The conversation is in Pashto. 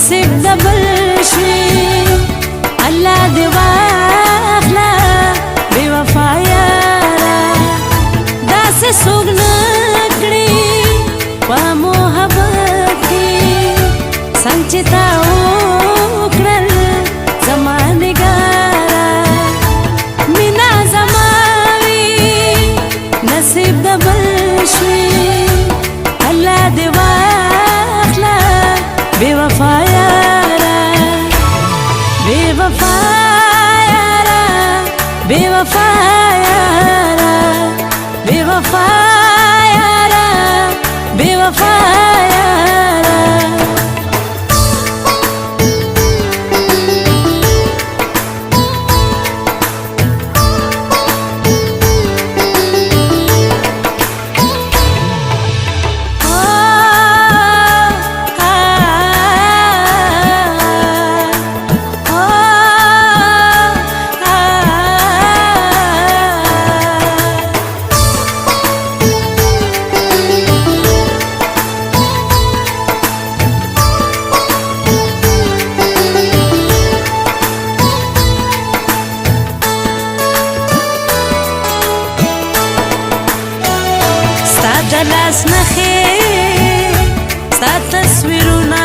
نصیب د بل شي الله دې واخله بې وفا یاره داسې څوک نه کړي په محبت کې څنګه چې تا وکړل زما نګاره مینا زما وي نصیب د بل شي الله دې واخله بے وفا یارا بے وفا یارا بے وفا یارا بے وفا یارا بے وفا یارا لاس نخې ستا تصویرونه